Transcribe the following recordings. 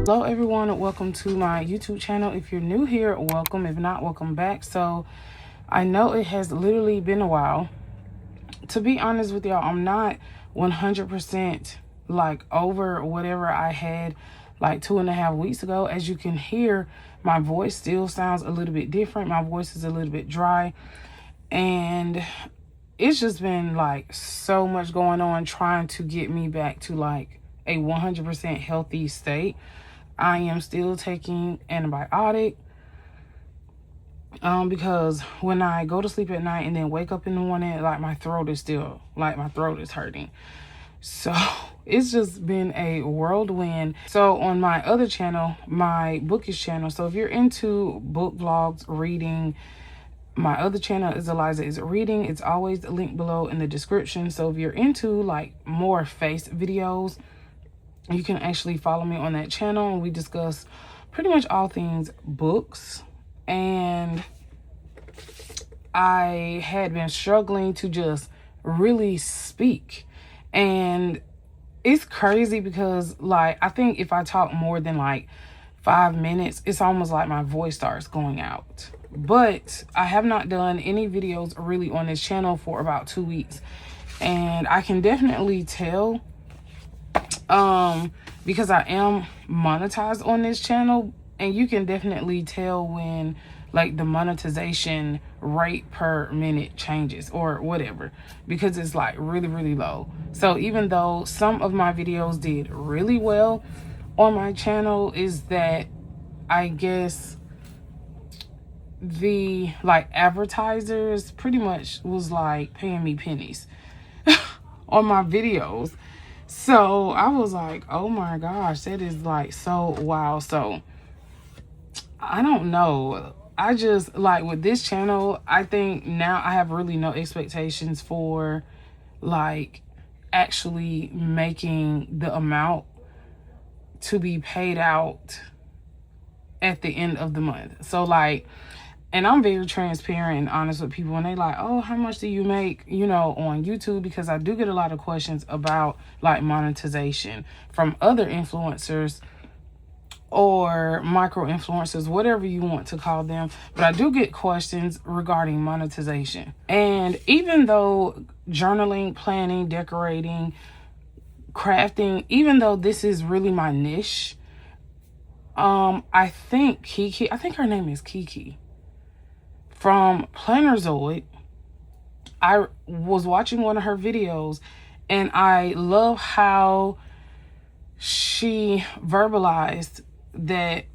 Hello everyone, welcome to my YouTube channel. If you're new here, welcome. If not, welcome back. So I know it has literally been a while. To be honest with y'all, I'm not 100% like over whatever I had like 2.5 weeks ago. As you can hear, my voice still sounds a little bit different. My voice is a little bit dry, and it's just been like so much going on trying to get me back to like a 100% healthy state. I am still taking antibiotic because when I go to sleep at night and then wake up in the morning, like my throat is hurting. So it's just been a whirlwind. So on my other channel, my bookish channel, so if you're into book vlogs, reading, my other channel is Eliza Is Reading. It's always linked below in the description. So if you're into like more face videos, you can actually follow me on that channel, and we discuss pretty much all things books. And I had been struggling to just really speak, and it's crazy because like I think if I talk more than like 5 minutes, it's almost like my voice starts going out. But I have not done any videos really on this channel for about 2 weeks, and I can definitely tell because I am monetized on this channel, and you can definitely tell when like the monetization rate per minute changes or whatever, because it's like really low. So even though some of my videos did really well on my channel, is that I guess the like advertisers pretty much was like paying me pennies on my videos. So I was like, oh my gosh, that is like so wow. So I don't know. I just like with this channel, I think now I have really no expectations for like actually making the amount to be paid out at the end of the month. So like, and I'm very transparent and honest with people, and they like, oh, how much do you make, you know, on YouTube? Because I do get a lot of questions about like monetization from other influencers or micro influencers, whatever you want to call them. But I do get questions regarding monetization. And even though journaling, planning, decorating, crafting, even though this is really my niche, I think Kiki, I think her name is Kiki from Plannerzoid, I was watching one of her videos, and I love how she verbalized that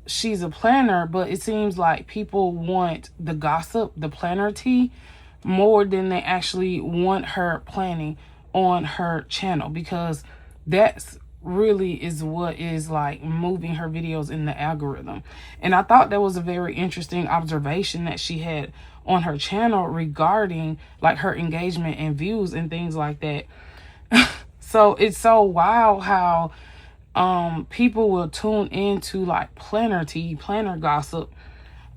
she's a planner, but it seems like people want the gossip, the planner tea, more than they actually want her planning on her channel, because that's really is what is like moving her videos in the algorithm. And I thought that was a very interesting observation that she had on her channel regarding like her engagement and views and things like that. So it's so wild how people will tune into like planner tea, planner gossip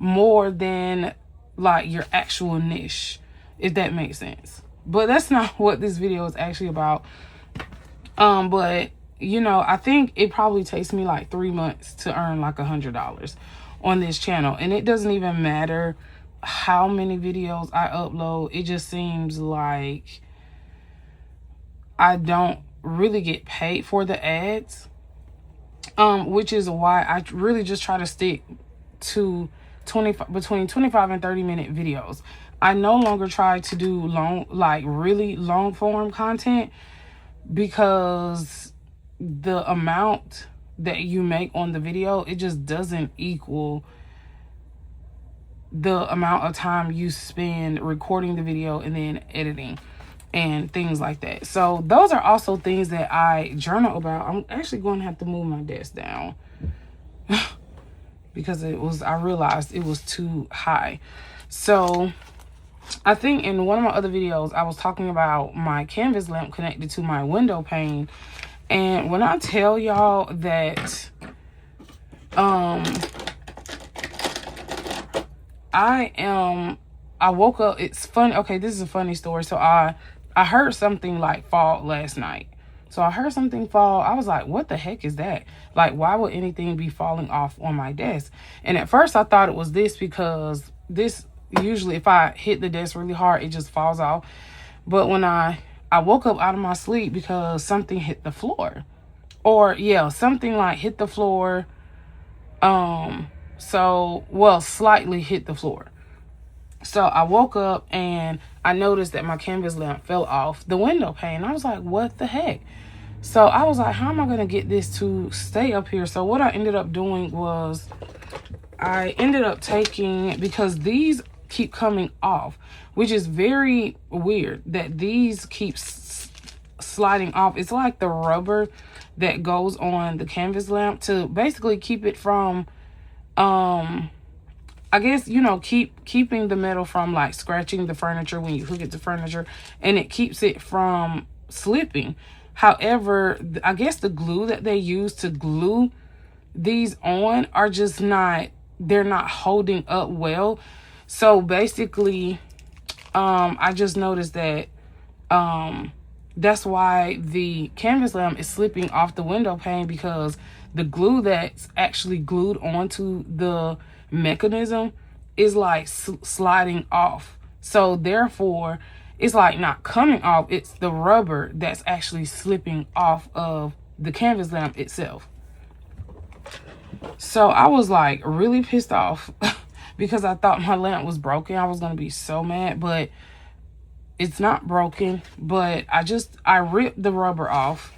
more than like your actual niche, if that makes sense. But that's not what this video is actually about. But you know, I think it probably takes me like 3 months to earn like $100 on this channel. And it doesn't even matter how many videos I upload. It just seems like I don't really get paid for the ads. Which is why I really just try to stick to between 25 and 30 minute videos. I no longer try to do really long form content, because the amount that you make on the video, it just doesn't equal the amount of time you spend recording the video and then editing and things like that. So those are also things that I journal about. I'm actually going to have to move my desk down because I realized it was too high. So I think in one of my other videos, I was talking about my canvas lamp connected to my window pane. And when I tell y'all that I woke up, it's funny. Okay, this is a funny story. So I heard something like fall last night. So I heard something fall. I was like, what the heck is that? Like, why would anything be falling off on my desk? And at first I thought it was this, because this usually, if I hit the desk really hard, it just falls off. But when I woke up out of my sleep because something hit the floor. Or yeah, something like hit the floor. Well, slightly hit the floor. So I woke up and I noticed that my canvas lamp fell off the window pane. I was like, what the heck? So I was like, how am I going to get this to stay up here? So what I ended up doing was I ended up taking, because these keep coming off, which is very weird that these keep sliding off. It's like the rubber that goes on the canvas lamp to basically keep it from, I guess, you know, keeping the metal from like scratching the furniture when you hook it to furniture, and it keeps it from slipping. However, I guess the glue that they use to glue these on are just not, they're not holding up well. So basically, I just noticed that that's why the canvas lamp is slipping off the window pane, because the glue that's actually glued onto the mechanism is like sliding off. So therefore, it's like not coming off. It's the rubber that's actually slipping off of the canvas lamp itself. So I was like really pissed off because I thought my lamp was broken. I was going to be so mad, but it's not broken. But I ripped the rubber off,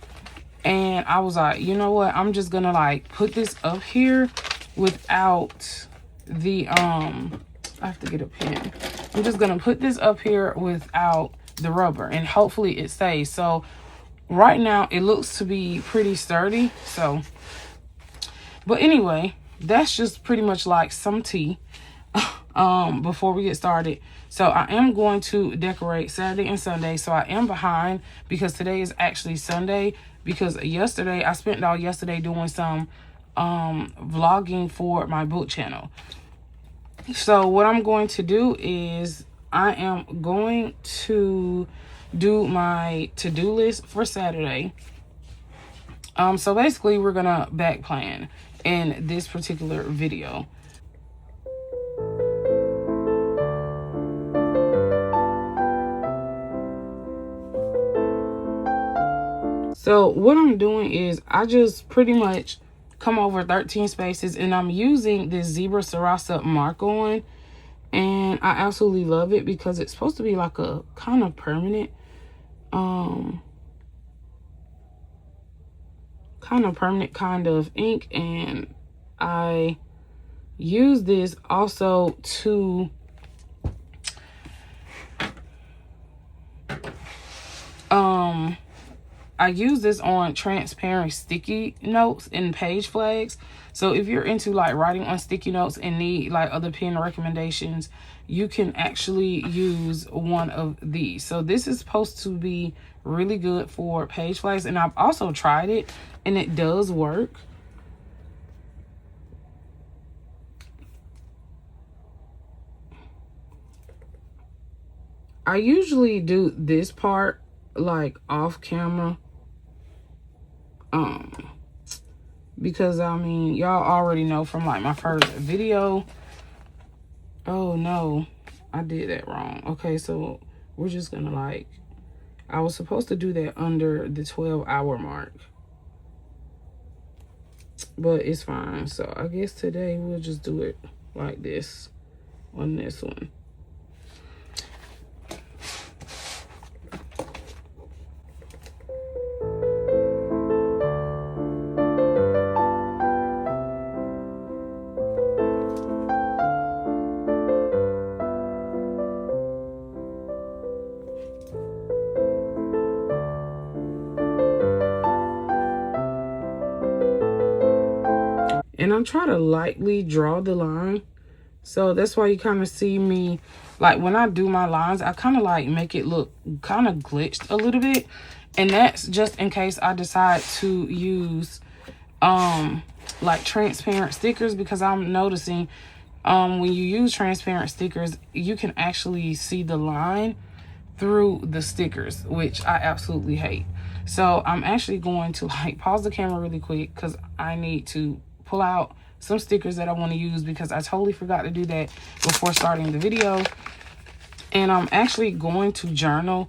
and I was like, you know what? I'm just going to like put this up here without the, I have to get a pen. I'm just going to put this up here without the rubber, and hopefully it stays. So right now it looks to be pretty sturdy. So, but anyway, that's just pretty much like some tea before we get started. So I am going to decorate Saturday and Sunday. So I am behind because today is actually Sunday, because yesterday I spent all yesterday doing some vlogging for my book channel. So what I'm going to do is I am going to do my to-do list for Saturday. So basically we're gonna back plan in this particular video. So what I'm doing is I just pretty much come over 13 spaces, and I'm using this zebra Sarasa mark on, and I absolutely love it because it's supposed to be like a kind of permanent kind of ink, and I use this also to I use this on transparent sticky notes and page flags. So if you're into like writing on sticky notes and need like other pen recommendations, you can actually use one of these. So this is supposed to be really good for page flags, and I've also tried it and it does work. I usually do this part like off camera, because I mean, y'all already know from like my first video. Oh no, I did that wrong. Okay, so we're just gonna like, I was supposed to do that under the 12-hour mark, but it's fine. So I guess today we'll just do it like this on this one. And I'm trying to lightly draw the line. So that's why you kind of see me, like when I do my lines, I kind of like make it look kind of glitched a little bit. And that's just in case I decide to use like transparent stickers, because I'm noticing when you use transparent stickers, you can actually see the line through the stickers, which I absolutely hate. So I'm actually going to like pause the camera really quick because I need to pull out some stickers that I want to use, because I totally forgot to do that before starting the video. And I'm actually going to journal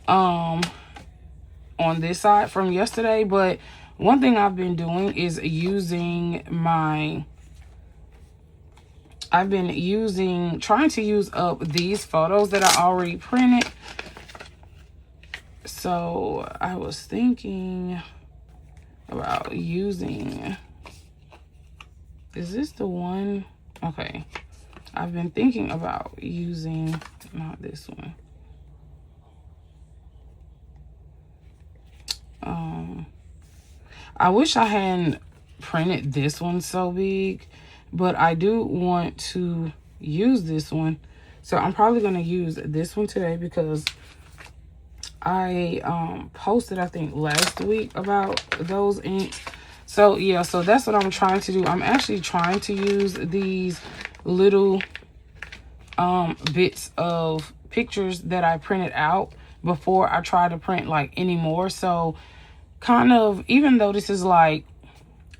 on this side from yesterday. But one thing I've been doing is trying to use up these photos that I already printed. So I was thinking about using, is this the one? Okay. I've been thinking about using, not this one. I wish I hadn't printed this one so big, but I do want to use this one. So I'm probably going to use this one today, because I posted, I think, last week about those inks. So yeah, so that's what I'm trying to do. I'm actually trying to use these little bits of pictures that I printed out before I try to print like any more. So kind of, even though this is like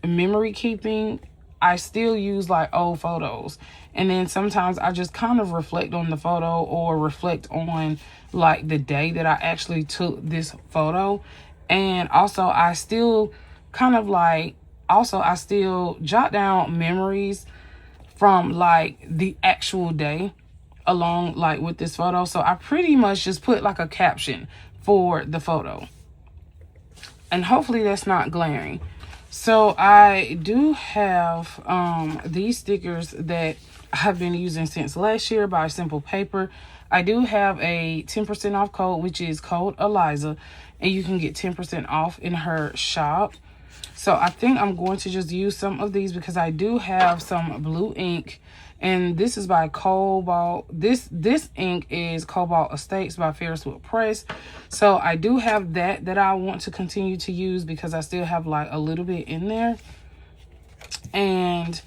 memory keeping, I still use like old photos, and then sometimes I just kind of reflect on the photo, or reflect on like the day that I actually took this photo. And also I still kind of like, I still jot down memories from like the actual day along like with this photo. So I pretty much just put like a caption for the photo, and hopefully that's not glaring. So I do have these stickers that I've been using since last year by Simple Paper. I do have a 10% off code, which is code Eliza, and you can get 10% off in her shop. So I think I'm going to just use some of these, because I do have some blue ink, and this is by Cobalt. This ink is Cobalt Estates by Ferris Wheel Press. So I do have that I want to continue to use, because I still have like a little bit in there. And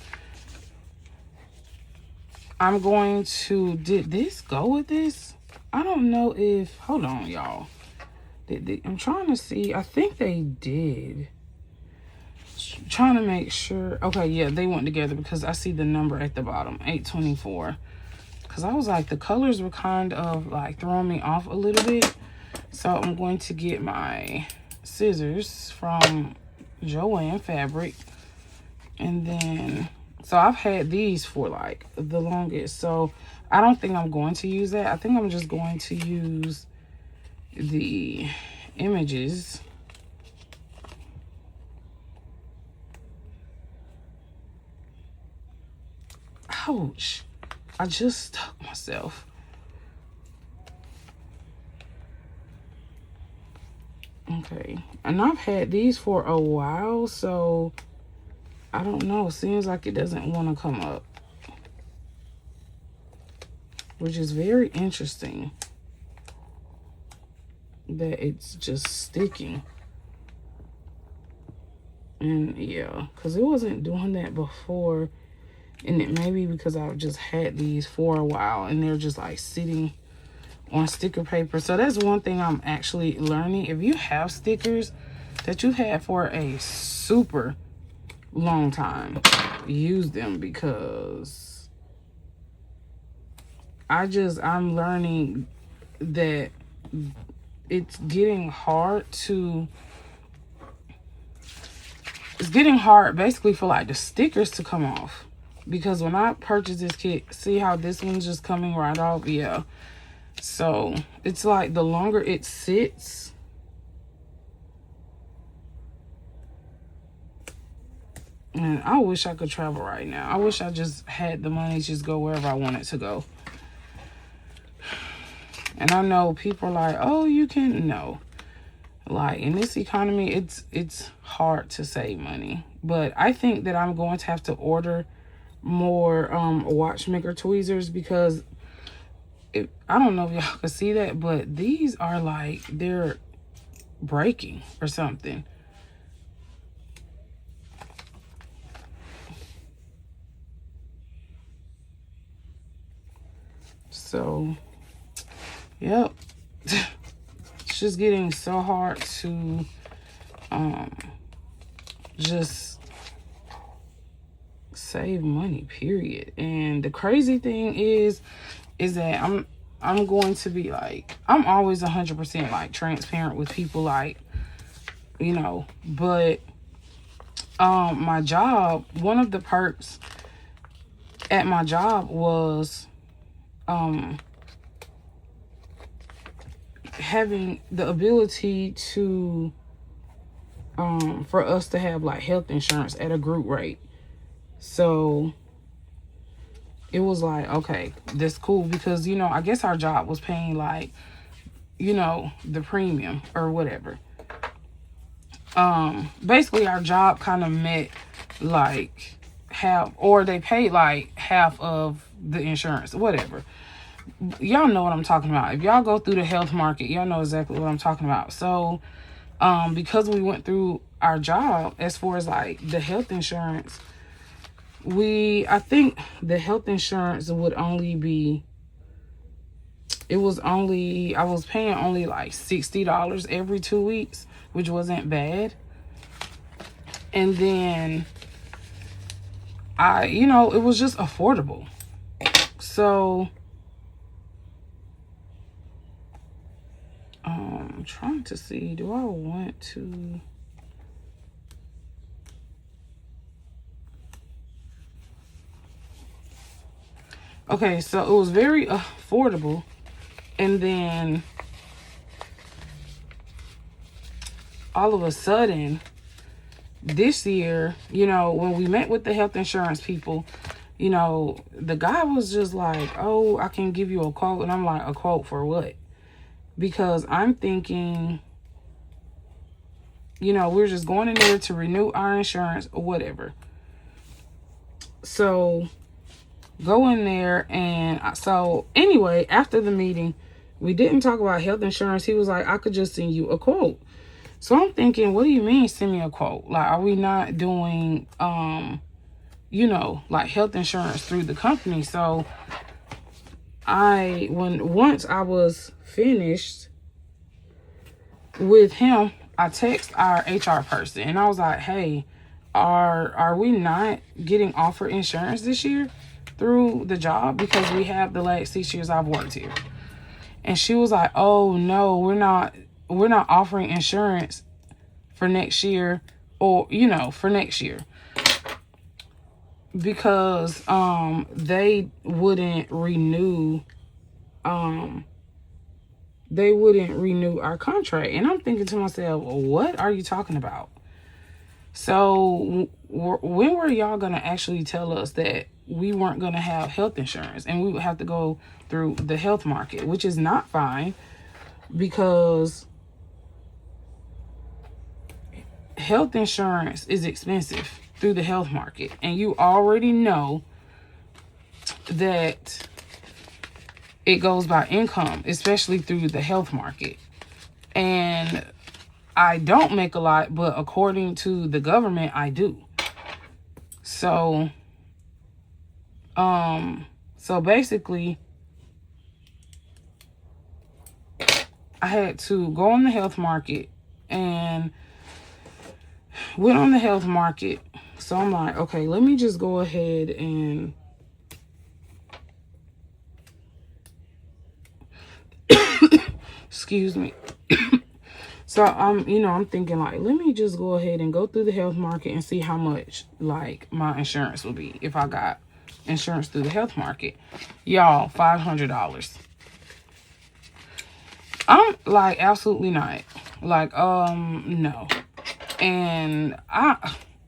I'm going to, did this go with this? I don't know if, hold on y'all. I'm trying to see, I think they did. Trying to make sure. Okay, yeah, they went together, because I see the number at the bottom, 824. Because I was like, the colors were kind of like throwing me off a little bit. So I'm going to get my scissors from Joann Fabric. And then, so I've had these for like the longest. So I don't think I'm going to use that. I think I'm just going to use the images. Ouch. I just stuck myself. Okay. And I've had these for a while, so I don't know. Seems like it doesn't want to come up, which is very interesting that it's just sticking. And yeah, because it wasn't doing that before. And it may be because I've just had these for a while, and they're just like sitting on sticker paper. So that's one thing I'm actually learning. If you have stickers that you've had for a super long time, use them, because I'm learning that it's getting hard basically for like the stickers to come off. Because when I purchased this kit, see how this one's just coming right off? Yeah. So it's like the longer it sits, and I wish I could travel right now. I wish I just had the money to just go wherever I wanted to go. And I know people are like, oh, you can, no. Like in this economy, it's hard to save money. But I think that I'm going to have to order more watchmaker tweezers, because I don't know if y'all can see that, but these are like, they're breaking or something. So, yep. it's just getting so hard to just save money, period. And the crazy thing is that I'm going to be like, I'm always 100% like transparent with people, like, you know, but my job, one of the perks at my job was having the ability to for us to have like health insurance at a group rate. So it was like, okay, that's cool, because, you know, I guess our job was paying like, you know, the premium or whatever. Basically our job kind of met like half, or they paid like half of the insurance, whatever. Y'all know what I'm talking about. If y'all go through the health market, y'all know exactly what I'm talking about. So because we went through our job, as far as like the health insurance, I think the health insurance would only be, I was paying only like $60 every 2 weeks, which wasn't bad. And then you know, it was just affordable. So I'm trying to see, do I want to? Okay, so it was very affordable. And then all of a sudden this year, you know, when we met with the health insurance people, you know, the guy was just like, oh, I can give you a quote. And I'm like, a quote for what? Because I'm thinking, you know, we're just going in there to renew our insurance or whatever. So go in there. And so anyway, after the meeting, we didn't talk about health insurance. He was like, I could just send you a quote. So I'm thinking, what do you mean send me a quote? Like, are we not doing, you know, like health insurance through the company? So once I was finished with him, I text our HR person and I was like, hey, are we not getting offered insurance this year through the job? Because we have the last 6 years I've worked here. And she was like, oh no, we're not offering insurance for next year, or, you know, for next year, because they wouldn't renew our contract. And I'm thinking to myself, what are you talking about? So when were y'all gonna actually tell us that we weren't gonna have health insurance and we would have to go through the health market, which is not fine, because health insurance is expensive through the health market, and you already know that it goes by income, especially through the health market. And I don't make a lot, but according to the government, I do. So basically I had to go on the health market, and went on the health market. So I'm like, okay, let me just go ahead and excuse me. So I'm thinking like, let me just go ahead and go through the health market and see how much like my insurance will be if I got insurance through the health market. Y'all, $500. I'm like, absolutely not. Like, no. And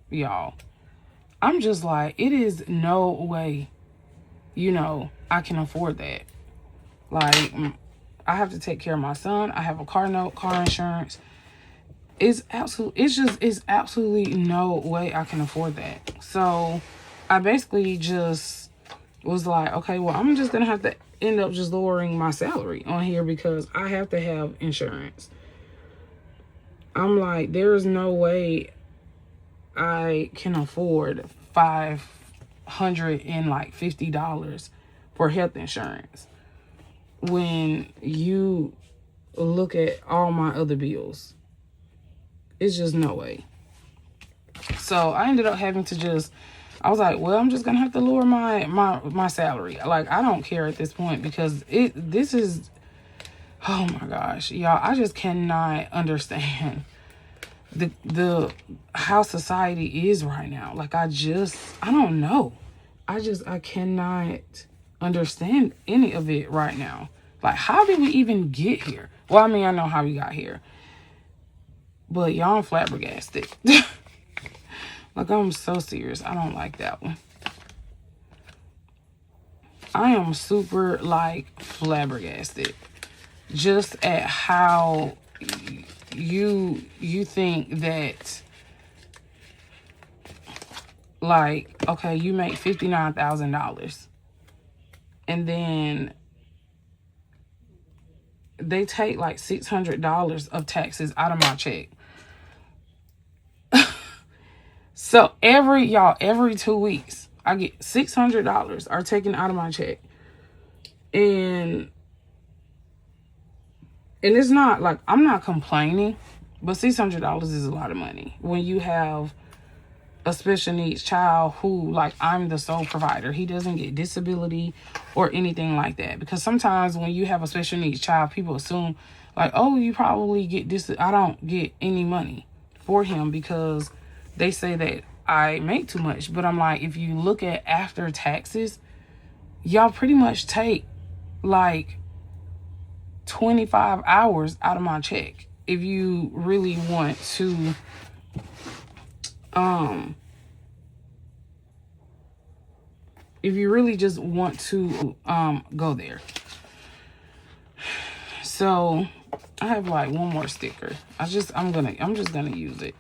y'all, I'm just like, it is no way, you know, I can afford that. Like, I have to take care of my son. I have a car note, car insurance. It's absolutely no way I can afford that. So I basically just was like, okay, well, I'm just gonna have to end up just lowering my salary on here because I have to have insurance. I'm like, there's no way I can afford $550 for health insurance when you look at all my other bills. It's just no way. So I ended up having to just, I was like, well, I'm just gonna have to lower my salary. Like, I don't care at this point, because this is, oh my gosh, y'all, I just cannot understand the how society is right now. Like, I don't know. I cannot understand any of it right now. Like, how did we even get here? Well, I mean, I know how we got here, but y'all, I'm flabbergasted. Like, I'm so serious. I don't like that one. I am super, like, flabbergasted just at how you think that, like, okay, you make $59,000 and then they take like $600 of taxes out of my check. So every 2 weeks, I get $600 are taken out of my check. And it's not like, I'm not complaining, but $600 is a lot of money when you have a special needs child who, like, I'm the sole provider. He doesn't get disability or anything like that. Because sometimes when you have a special needs child, people assume like, oh, you probably get this. I don't get any money for him because they say that I make too much. But I'm like, if you look at after taxes, y'all pretty much take like 25 hours out of my check. If you really want to, if you really just want to go there. So I have like one more sticker. I'm just gonna use it.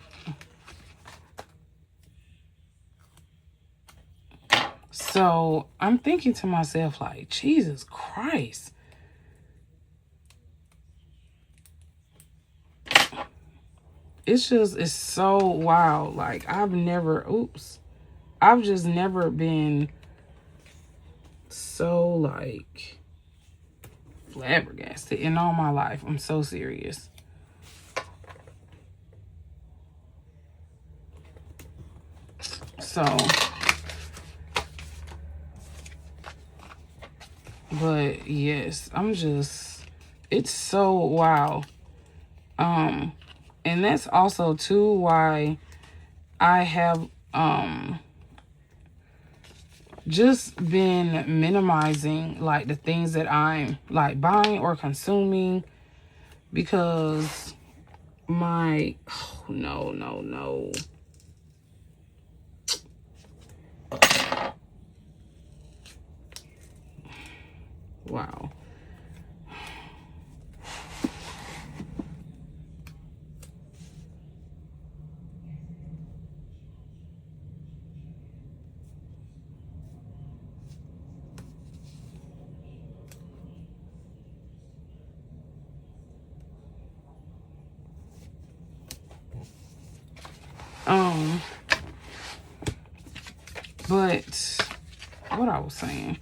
So I'm thinking to myself, like, Jesus Christ. It's so wild. Like, I've just never been so, like, flabbergasted in all my life. I'm so serious. So, but yes, it's so wild. And that's also too why I have just been minimizing like the things that I'm like buying or consuming, because my no. Wow. But what I was saying,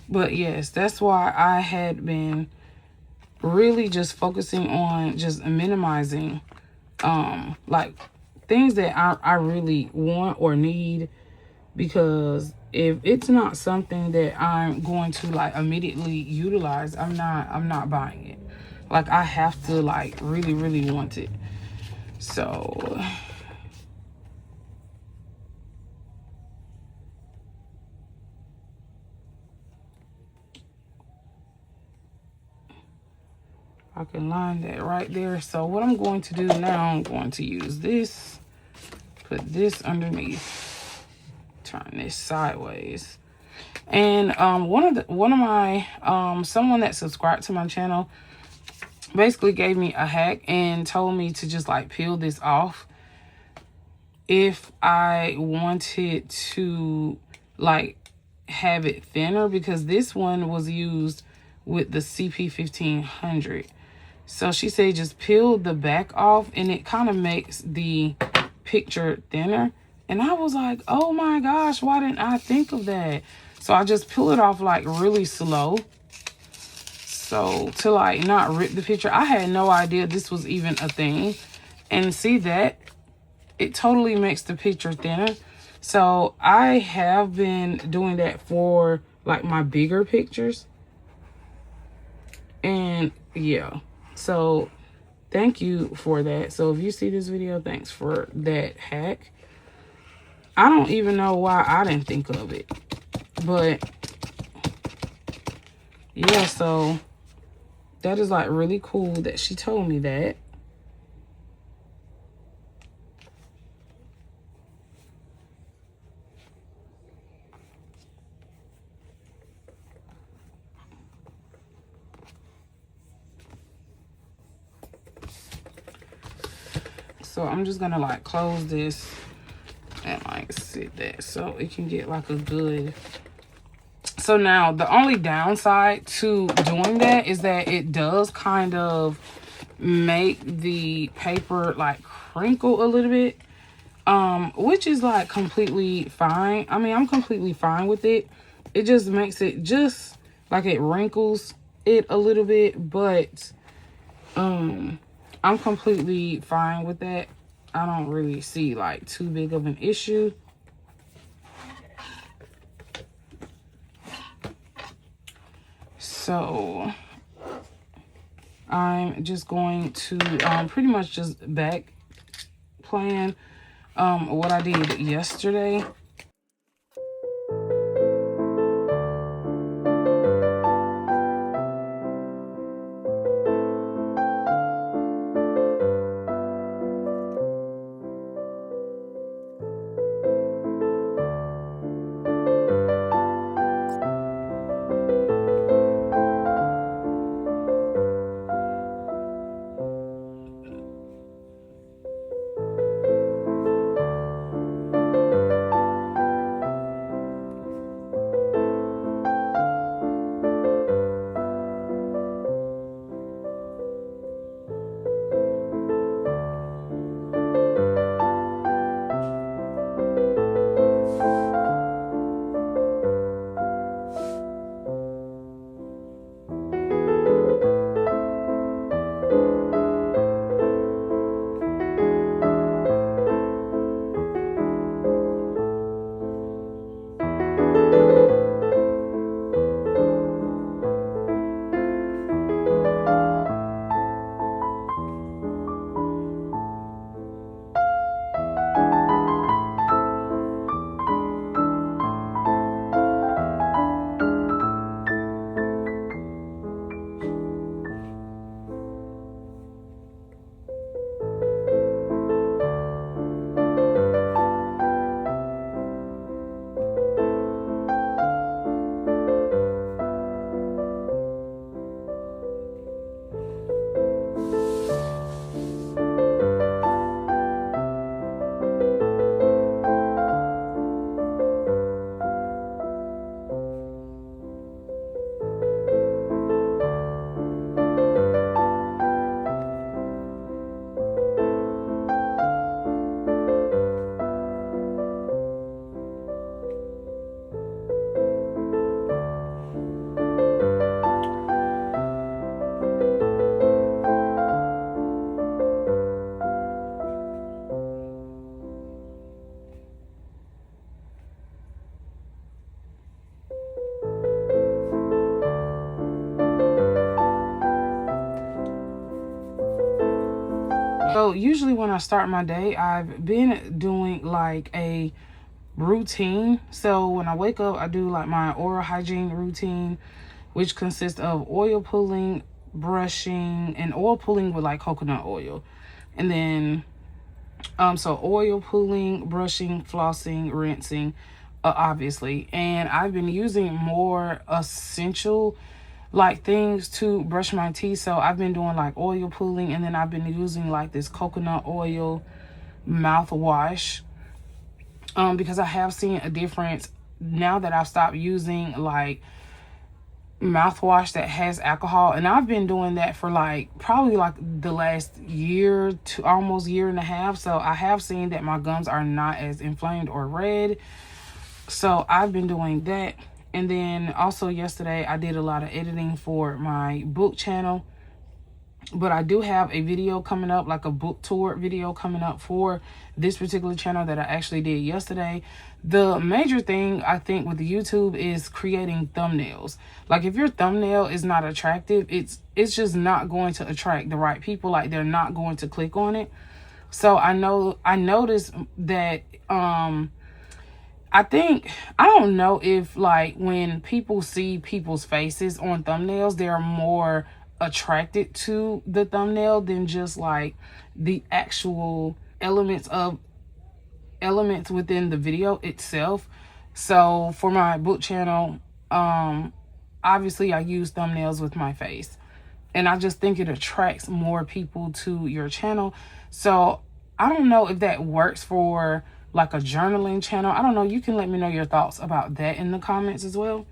but yes, that's why I had been really just focusing on just minimizing, like things that I really want or need, because if it's not something that I'm going to like immediately utilize, I'm not buying it. Like, I have to like really want it. So I can line that right there. So what I'm going to do now, I'm going to use this, put this underneath, turn this sideways. And one of my someone that subscribed to my channel basically gave me a hack and told me to just like peel this off if I wanted to like have it thinner, because this one was used with the CP 1500. So she said just peel the back off and it kind of makes the picture thinner. And I was like, oh my gosh, why didn't I think of that? So I just peel it off like really slow. So to like not rip the picture, I had no idea this was even a thing. And see that? It totally makes the picture thinner. So I have been doing that for like my bigger pictures. And yeah, so thank you for that. So if you see this video, thanks for that hack. I don't even know why I didn't think of it, but yeah, so that is like really cool that she told me that. So I'm just gonna like close this and like sit that so it can get like a good. So now the only downside to doing that is that it does kind of make the paper like crinkle a little bit, which is like completely fine. I mean, I'm completely fine with it. It just makes it just like it wrinkles it a little bit, but I'm completely fine with that. I don't really see like too big of an issue. So I'm just going to pretty much just back plan what I did yesterday. So usually when I start my day, I've been doing like a routine. So when I wake up, I do like my oral hygiene routine, which consists of oil pulling, brushing, and oil pulling with like coconut oil. And then so oil pulling, brushing, flossing, rinsing, obviously. And I've been using more essential like things to brush my teeth. So I've been doing like oil pulling, and then I've been using like this coconut oil mouthwash, because I have seen a difference now that I've stopped using like mouthwash that has alcohol. And I've been doing that for like probably like the last year to almost year and a half. So I have seen that my gums are not as inflamed or red. So I've been doing that. And then also yesterday I did a lot of editing for my book channel. But I do have a video coming up, like a book tour video coming up for this particular channel that I actually did yesterday. The major thing I think with YouTube is creating thumbnails. Like if your thumbnail is not attractive, it's just not going to attract the right people. Like they're not going to click on it. So I noticed that I think, I don't know if like when people see people's faces on thumbnails, they're more attracted to the thumbnail than just like the actual elements within the video itself. So for my book channel, obviously I use thumbnails with my face, and I just think it attracts more people to your channel. So I don't know if that works for like a journaling channel. I don't know. You can let me know your thoughts about that in the comments as well.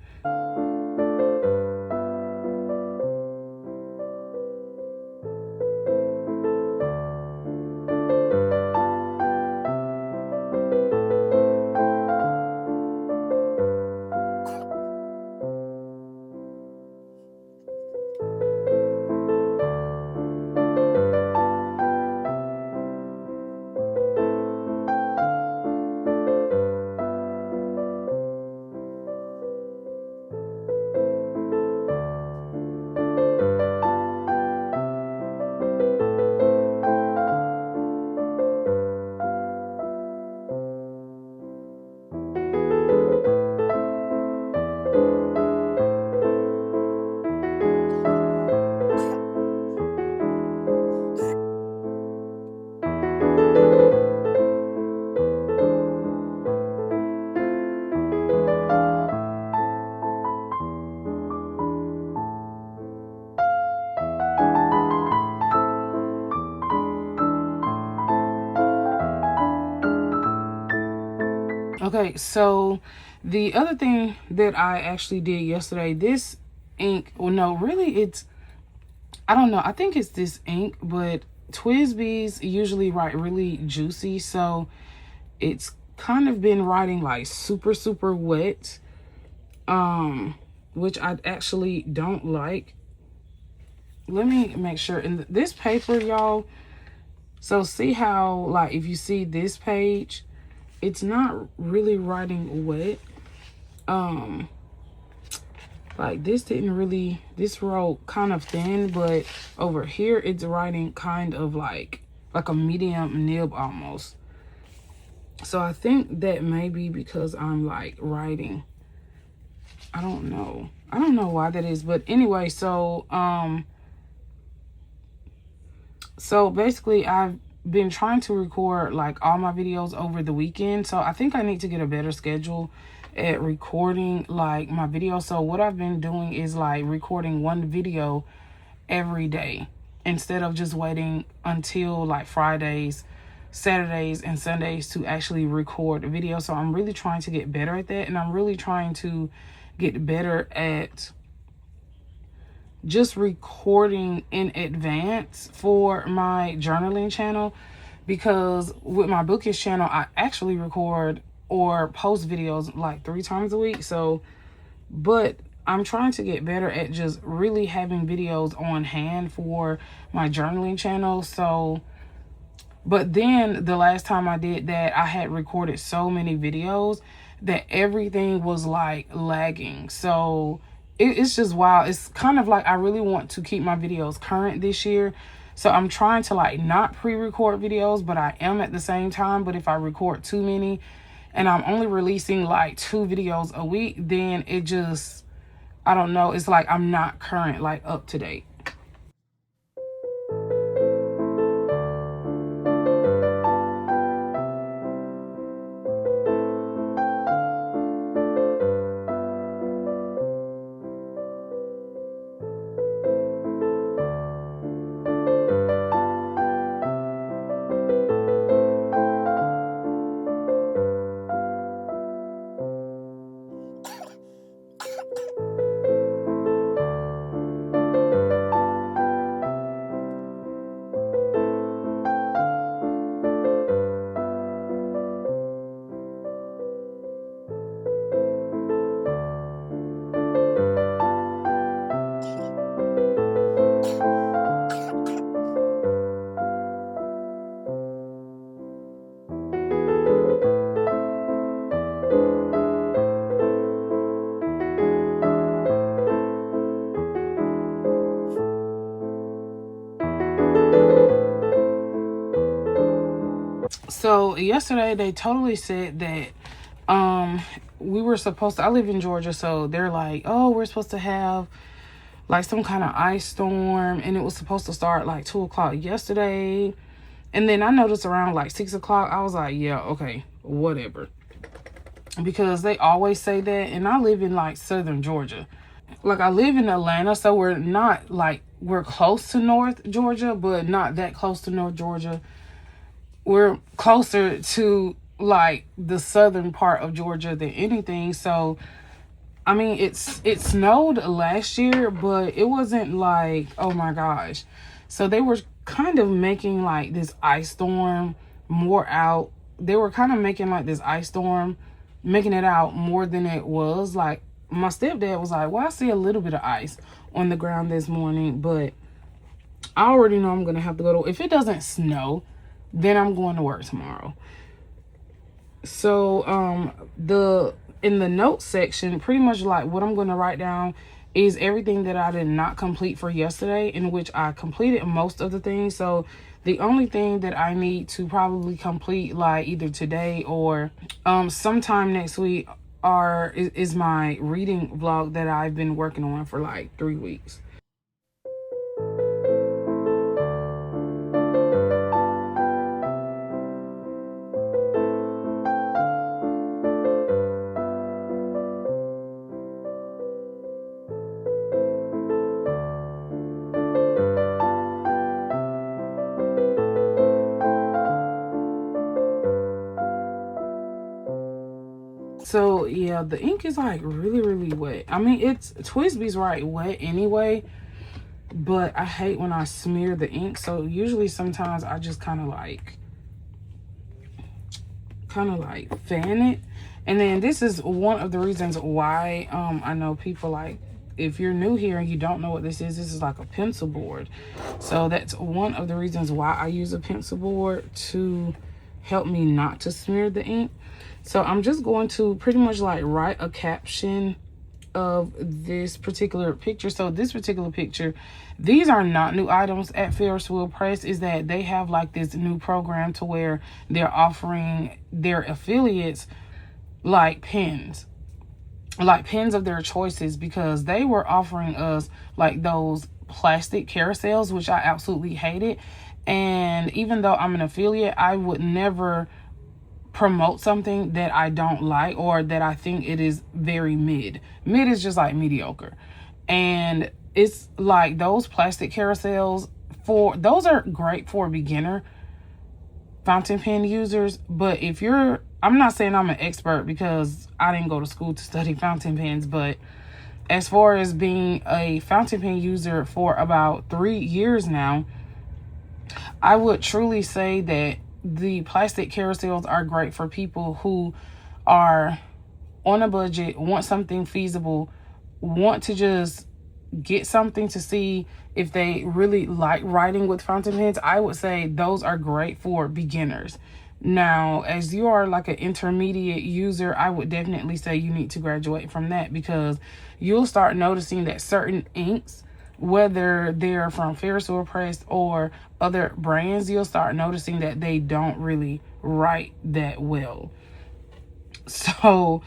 Okay, so the other thing that I actually did yesterday, this ink, well, no, really, I don't know. I think it's this ink, but Twisby's usually write really juicy, so it's kind of been writing like super, super wet, which I actually don't like. Let me make sure. In this paper, y'all, so see how, like, if you see this page, it's not really writing wet. Like this wrote kind of thin, but over here it's writing kind of like a medium nib almost. So I think that may be because I'm like writing. I don't know why that is, but anyway, so basically I've been trying to record like all my videos over the weekend. So I think I need to get a better schedule at recording like my videos. So what I've been doing is like recording one video every day instead of just waiting until like Fridays, Saturdays, and Sundays to actually record a video. So I'm really trying to get better at that, and I'm really trying to get better at just recording in advance for my journaling channel, because with my bookish channel I actually record or post videos like 3 times a week. So but I'm trying to get better at just really having videos on hand for my journaling channel. So but then the last time I did that, I had recorded so many videos that everything was like lagging. So it's just wild. It's kind of like I really want to keep my videos current this year. So I'm trying to like not pre-record videos, but I am at the same time. But if I record too many and I'm only releasing like 2 videos a week, then it just, I don't know. It's like I'm not current, like up to date. So yesterday they totally said that we were supposed to, I live in Georgia, so they're like, oh, we're supposed to have like some kind of ice storm, and it was supposed to start like 2 o'clock yesterday. And then I noticed around like 6 o'clock, I was like, yeah, okay, whatever. Because they always say that, and I live in like southern Georgia. Like, I live in Atlanta, so we're not like, we're close to North Georgia, but not that close to North Georgia. We're closer to like the southern part of Georgia than anything. So I mean, it snowed last year, but it wasn't like, oh my gosh. So they were kind of making like this ice storm more out. They were kind of making like this ice storm, making it out more than it was. Like, my stepdad was like, well, I see a little bit of ice on the ground this morning, but I already know I'm going to have to go to, if it doesn't snow, then I'm going to work tomorrow. So in the notes section, pretty much like what I'm going to write down is everything that I did not complete for yesterday, in which I completed most of the things. So the only thing that I need to probably complete like either today or sometime next week is my reading vlog that I've been working on for like 3 weeks. So yeah, the ink is like really, really wet. I mean, it's Twisby's right wet anyway, but I hate when I smear the ink. So usually sometimes I just kind of like fan it. And then this is one of the reasons why I know people like, if you're new here and you don't know what this is like a pencil board. So that's one of the reasons why I use a pencil board, to help me not to smear the ink. So I'm just going to pretty much like write a caption of this particular picture. So this particular picture, these are not new items at Ferris Wheel Press, is that they have like this new program to where they're offering their affiliates like pens of their choices, because they were offering us like those plastic carousels, which I absolutely hated. And even though I'm an affiliate, I would never promote something that I don't like or that I think it is very mid. Mid is just like mediocre. And it's like those plastic carousels, those are great for beginner fountain pen users. But if you're, I'm not saying I'm an expert because I didn't go to school to study fountain pens, but as far as being a fountain pen user for about 3 years now, I would truly say that the plastic carousels are great for people who are on a budget, want something feasible, want to just get something to see if they really like writing with fountain pens. I would say those are great for beginners. Now, as you are like an intermediate user, I would definitely say you need to graduate from that, because you'll start noticing that certain inks, whether they're from Ferris Wheel Press or other brands, you'll start noticing that they don't really write that well. So,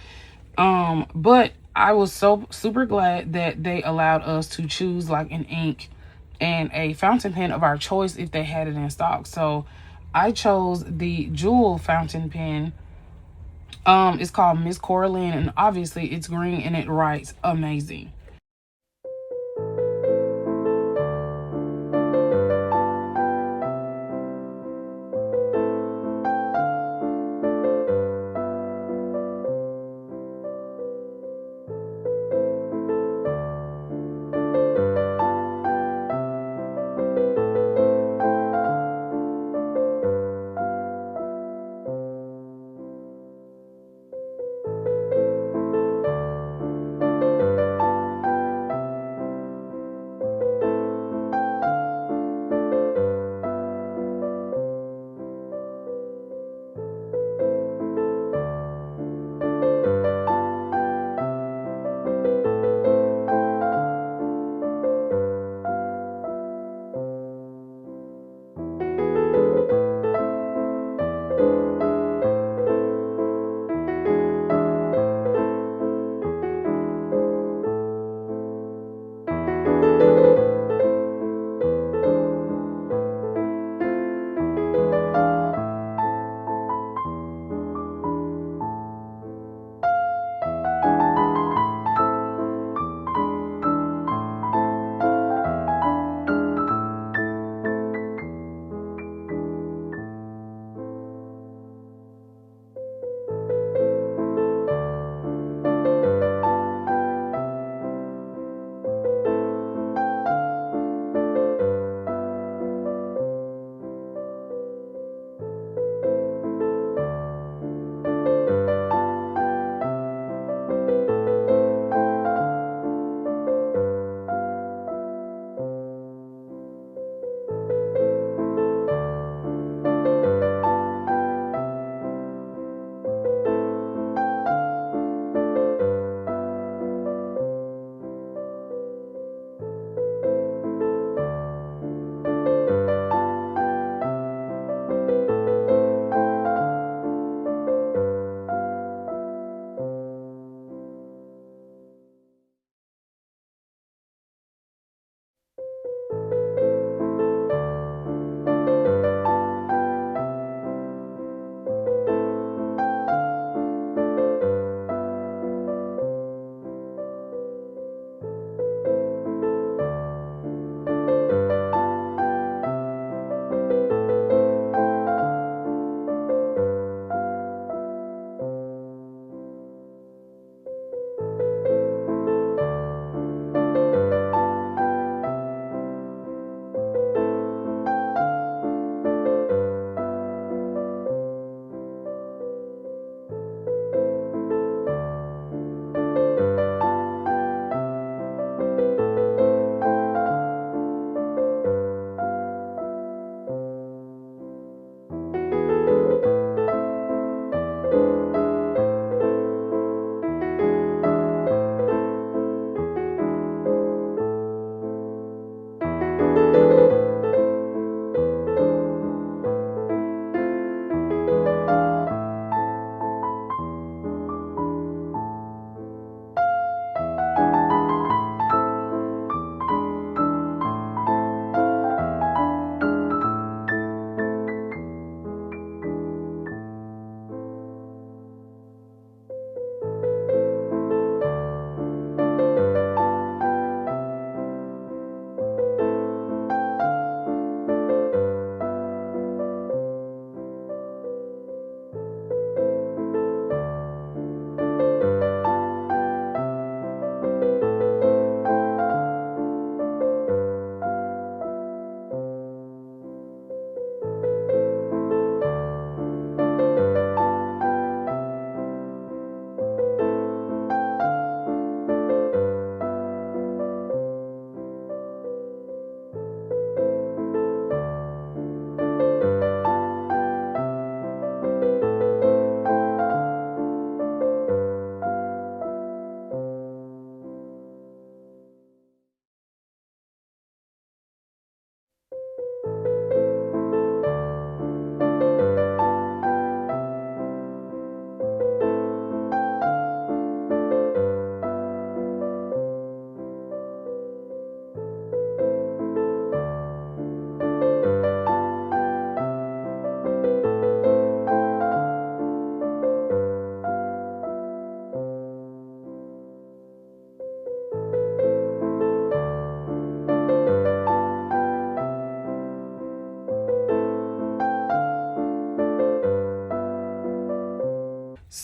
but I was so super glad that they allowed us to choose like an ink and a fountain pen of our choice if they had it in stock. So I chose the Jewel fountain pen. It's called Miss Coraline, and obviously it's green and it writes amazing.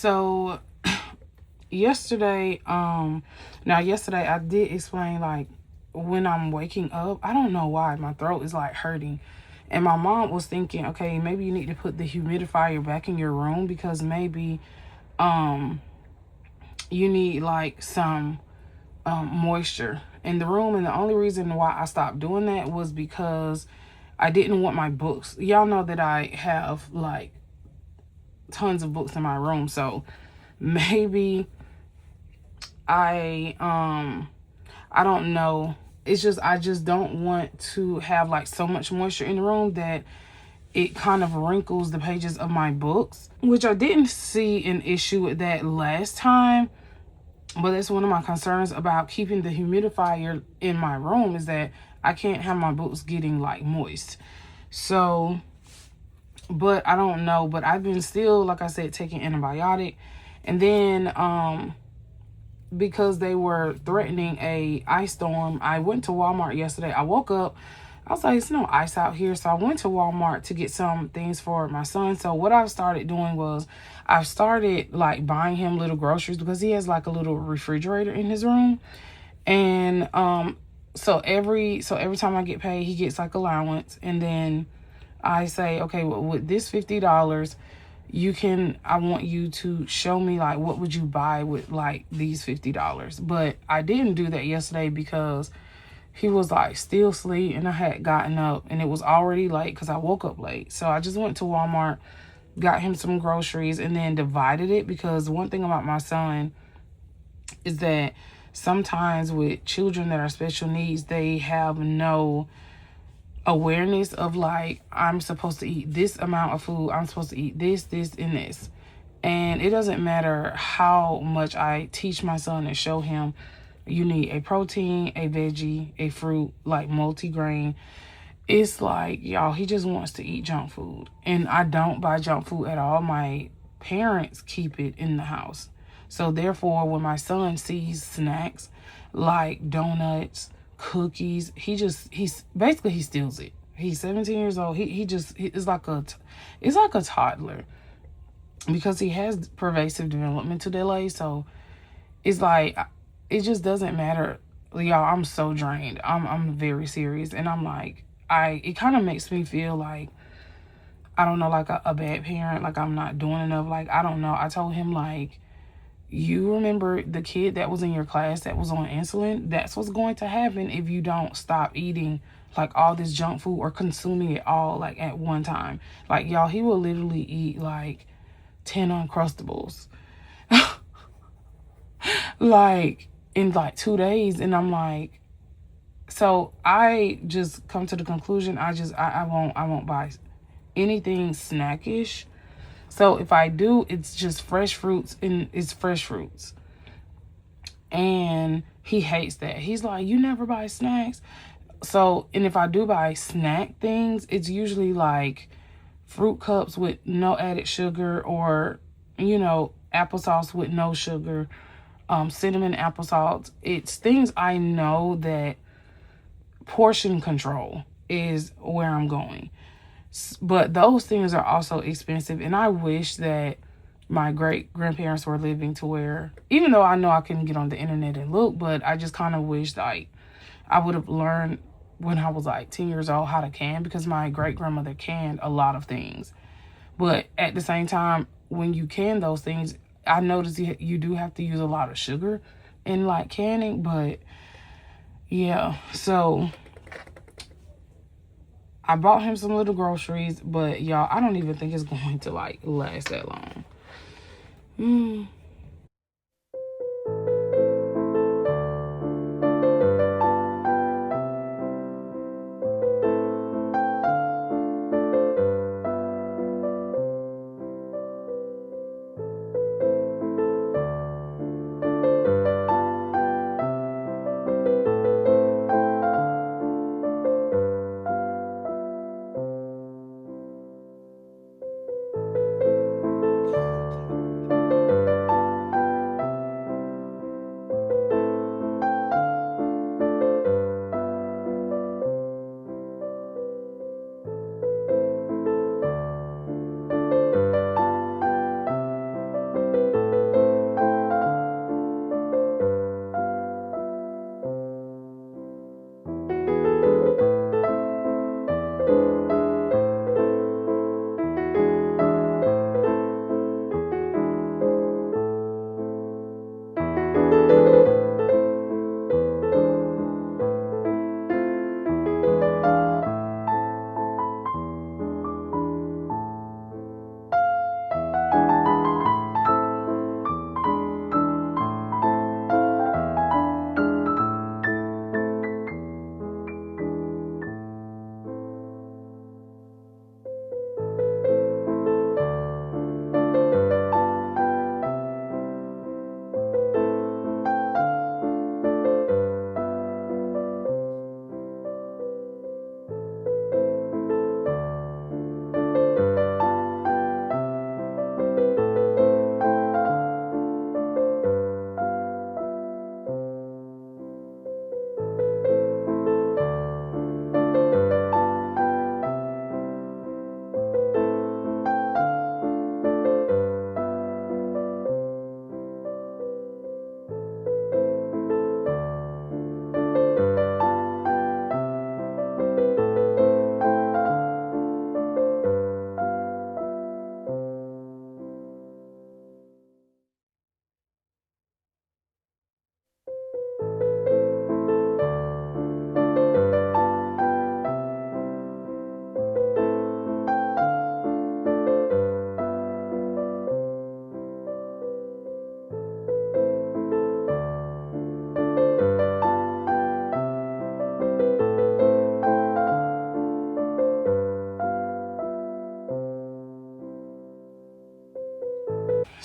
So yesterday, now yesterday I did explain like when I'm waking up, I don't know why my throat is like hurting. And my mom was thinking, okay, maybe you need to put the humidifier back in your room because maybe um you need like some moisture in the room. And the only reason why I stopped doing that was because I didn't want my books. Y'all know that I have like tons of books in my room, so maybe I don't know. It's just I just don't want to have like so much moisture in the room that it kind of wrinkles the pages of my books, which I didn't see an issue with that last time. But that's one of my concerns about keeping the humidifier in my room, is that I can't have my books getting like moist. So, but I don't know. But I've been still, like I said, taking antibiotic. And then because they were threatening a ice storm, I went to Walmart yesterday. I woke up, I was like, it's no ice out here. So I went to Walmart to get some things for my son. So what I started doing was I started like buying him little groceries because he has like a little refrigerator in his room. And so every time I get paid, he gets like allowance. And then I say, okay, well, with this $50, I want you to show me like what would you buy with like these $50. But I didn't do that yesterday because he was like still asleep and I had gotten up and it was already late because I woke up late. So I just went to Walmart, got him some groceries, and then divided it, because one thing about my son is that sometimes with children that are special needs, they have no awareness of like, I'm supposed to eat this amount of food, I'm supposed to eat this, and this. And it doesn't matter how much I teach my son and show him you need a protein, a veggie, a fruit, like multigrain. It's like, y'all, he just wants to eat junk food. And I don't buy junk food at all. My parents keep it in the house. So therefore, when my son sees snacks like donuts, cookies, he's basically, he steals it. He's 17 years old. It's like a toddler, because he has pervasive developmental delay. So it's like, it just doesn't matter. Y'all, I'm so drained. I'm very serious. And I'm like, it kind of makes me feel like, I don't know, like a bad parent, like I'm not doing enough. Like, I don't know. I told him, like, you remember the kid that was in your class that was on insulin? That's what's going to happen if you don't stop eating like all this junk food or consuming it all like at one time. Like, y'all, he will literally eat like 10 Uncrustables like in like 2 days. And I'm like, so I just come to the conclusion, I won't buy anything snackish. So if I do, it's just fresh fruits, and it's fresh fruits. And he hates that. He's like, you never buy snacks. So, and if I do buy snack things, it's usually like fruit cups with no added sugar, or, applesauce with no sugar, cinnamon applesauce. It's things I know that portion control is where I'm going. But those things are also expensive. And I wish that my great grandparents were living to where, even though I know I can get on the internet and look, but I just kind of wish like I would have learned when I was like 10 years old how to can, because my great grandmother canned a lot of things. But at the same time, when you can those things, I noticed you do have to use a lot of sugar in like canning. But yeah, so I bought him some little groceries, but y'all, I don't even think it's going to like last that long.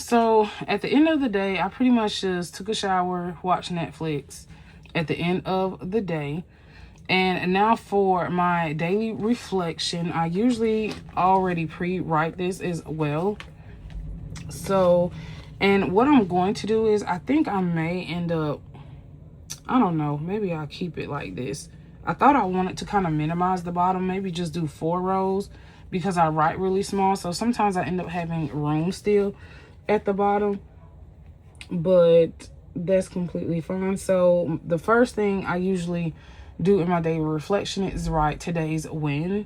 So at the end of the day, I pretty much just took a shower, watched Netflix at the end of the day. And now for my daily reflection, I usually already pre-write this as well. So, and what I'm going to do is, I think I may end up, I don't know, maybe I'll keep it like this. I thought I wanted to kind of minimize the bottom, maybe just do 4 rows because I write really small. So sometimes I end up having room still at the bottom, but that's completely fine. So the first thing I usually do in my daily reflection is write today's win.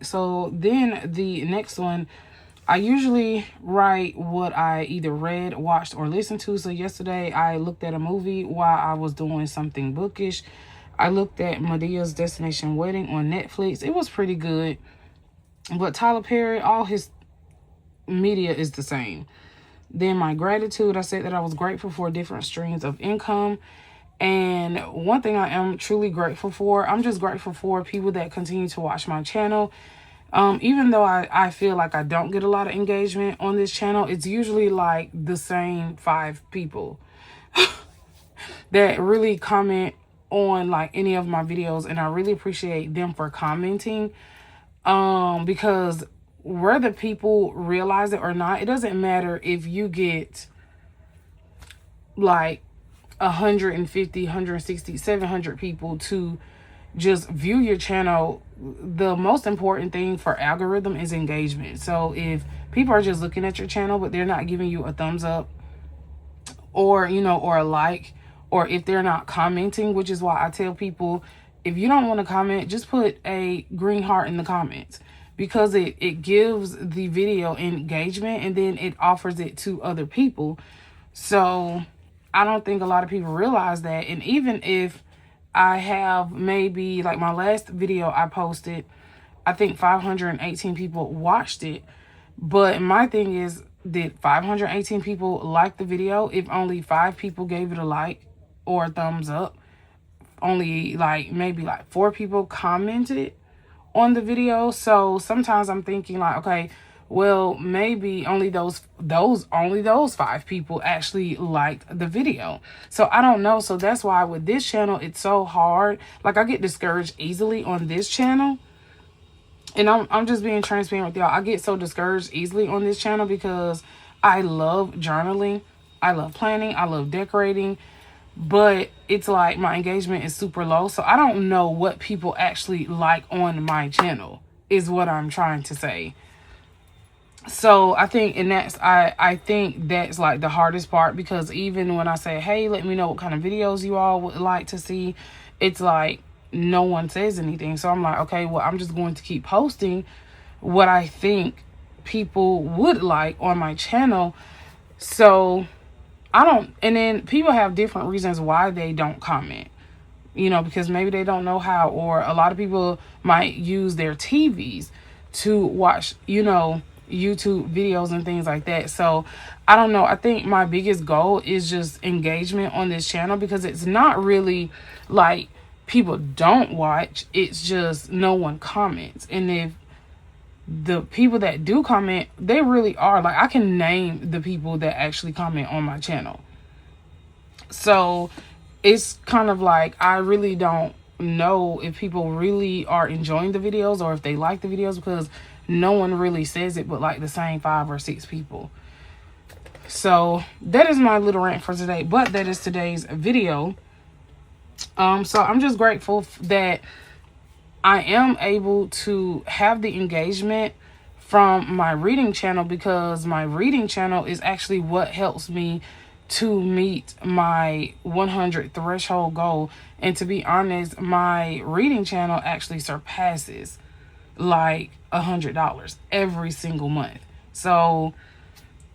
So then the next one, I usually write what I either read, watched, or listened to. So yesterday I looked at a movie while I was doing something bookish. I looked at Medea's Destination Wedding on Netflix. It was pretty good. But Tyler Perry, all his media is the same. Then my gratitude, I said that I was grateful for different streams of income. And one thing I am truly grateful for, I'm just grateful for people that continue to watch my channel. Even though I feel like I don't get a lot of engagement on this channel, it's usually like the same 5 people that really comment on like any of my videos, and I really appreciate them for commenting. Because whether people realize it or not, it doesn't matter if you get like 150, 160, 700 people to just view your channel. The most important thing for algorithm is engagement. So if people are just looking at your channel but they're not giving you a thumbs up or or a like, or if they're not commenting, which is why I tell people, if you don't want to comment, just put a green heart in the comments, because it gives the video engagement and then it offers it to other people. So I don't think a lot of people realize that. And even if I have maybe like my last video I posted, I think 518 people watched it. But my thing is, did 518 people like the video if only 5 people gave it a like or a thumbs up? Only like maybe like 4 people commented on the video. So sometimes I'm thinking like, okay, well, maybe only those 5 people actually liked the video. So I don't know. So that's why with this channel, it's so hard. Like, I get discouraged easily on this channel. And I'm just being transparent with y'all. I get so discouraged easily on this channel because I love journaling. I love planning. I love decorating. But it's like my engagement is super low. So I don't know what people actually like on my channel is what I'm trying to say. So I think, and that's, I think that's like the hardest part, because even when I say, hey, let me know what kind of videos you all would like to see, it's like no one says anything. So I'm like, okay, well, I'm just going to keep posting what I think people would like on my channel. So I don't, and then people have different reasons why they don't comment, you know, because maybe they don't know how, or a lot of people might use their TVs to watch, you know, YouTube videos and things like that. So I don't know. I think my biggest goal is just engagement on this channel, because it's not really like people don't watch, it's just no one comments. And if the people that do comment, they really are, like, I can name the people that actually comment on my channel. So it's kind of like, I really don't know if people really are enjoying the videos or if they like the videos, because no one really says it but like the same 5 or 6 people. So that is my little rant for today, but that is today's video. So I'm just grateful that I am able to have the engagement from my reading channel, because my reading channel is actually what helps me to meet my 100 threshold goal. And to be honest, my reading channel actually surpasses like $100 every single month. So,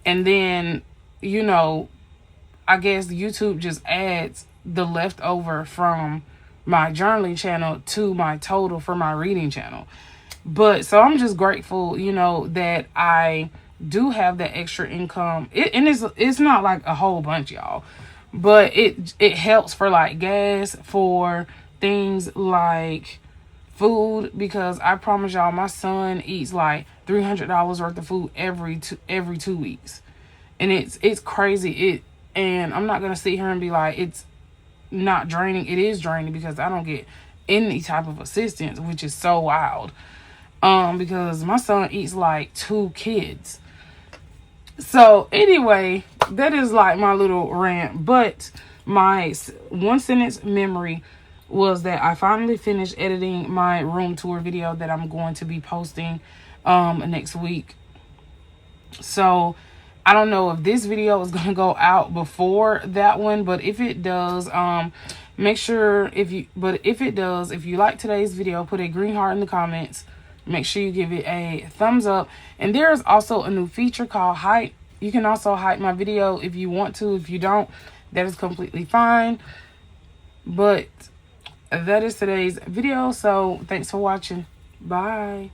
and then, you know, I guess YouTube just adds the leftover from my journaling channel to my total for my reading channel. But so I'm just grateful, you know, that I do have that extra income. And it's not like a whole bunch, y'all, but it helps for like gas, for things like food, because I promise y'all, my son eats like $300 worth of food every 2 weeks. And it's crazy. And I'm not gonna sit here and be like it's not draining. It is draining, because I don't get any type of assistance, which is so wild. Because my son eats like 2 kids. So anyway, that is like my little rant. But my 1 sentence memory was that I finally finished editing my room tour video that I'm going to be posting next week. So I don't know if this video is going to go out before that one, but if it does, make sure if you like today's video, put a green heart in the comments. Make sure you give it a thumbs up. And there's also a new feature called hype. You can also hype my video if you want to. If you don't, that is completely fine. But that is today's video. So thanks for watching. Bye.